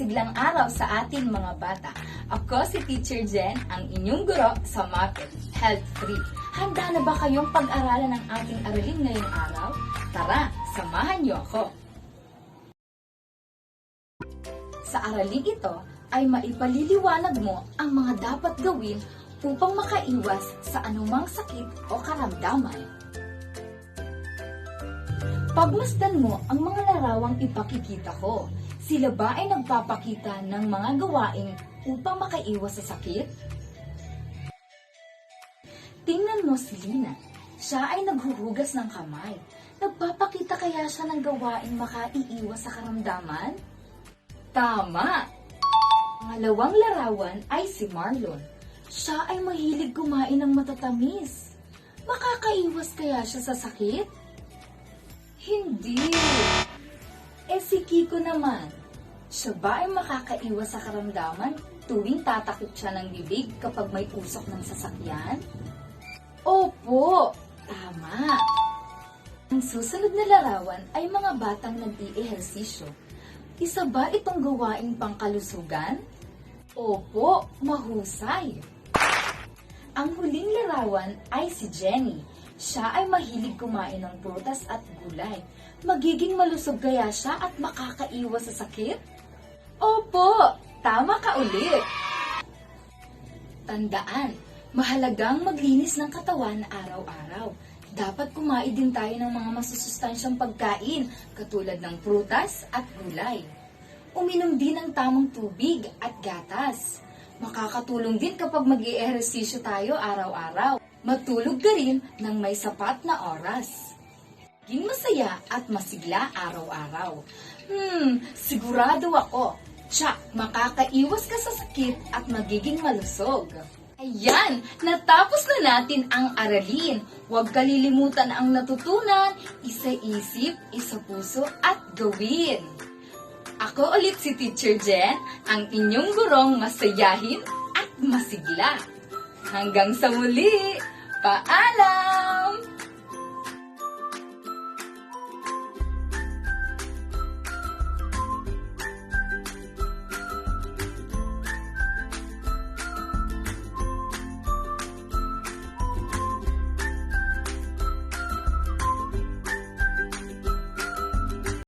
masiglang araw sa ating mga bata. Ako si Teacher Jen, ang inyong guro sa MAPET Health Free. Handa na ba kayong pag-aralan ng ating aralin ngayong araw? Tara, samahan niyo ako. Sa araling ito ay maipaliliwanag mo ang mga dapat gawin upang makaiwas sa anumang sakit o karamdaman. Pagmasdan mo ang mga larawang ipakikita ko. Sila ba ay nagpapakita ng mga gawain upang makaiwas sa sakit? Tingnan mo si Lina. Siya ay naghuhugas ng kamay. Nagpapakita kaya siya ng gawain makaiiwas sa karamdaman? Tama! Pangalawang larawan ay si Marlon. Siya ay mahilig kumain ng matatamis. Makakaiwas kaya siya sa sakit? Hindi. Si Kiko naman. Siya ba ay makakaiwas sa karamdaman tuwing tatakip siya ng bibig kapag may usok ng sasakyan? Opo, tama. Ang susunod na larawan ay mga batang nag-i-ehersisyo. Isa ba itong gawaing pangkalusugan? Opo, mahusay. Ang huling larawan ay si Jenny. Siya ay mahilig kumain ng prutas at gulay. Magiging malusog kaya siya at makakaiwas sa sakit? Opo, tama ka ulit. Tandaan, mahalagang maglinis ng katawan araw-araw. Dapat kumain din tayo ng mga masusustansyang pagkain katulad ng prutas at gulay. Uminom din ng tamang tubig at gatas. Makakatulong din kapag mag-i-ehersisyo tayo araw-araw. Matulog ka rin ng may sapat na oras. Maging masaya at masigla araw-araw. Sigurado ako. Tsak, makakaiwas ka sa sakit at magiging malusog. Ayan, natapos na natin ang aralin. Huwag kalilimutan ang natutunan, isa-isip, isa-puso at gawin. Ako ulit si Teacher Jen, ang inyong gurong masayahin at masigla. Hanggang sa muli, paalam!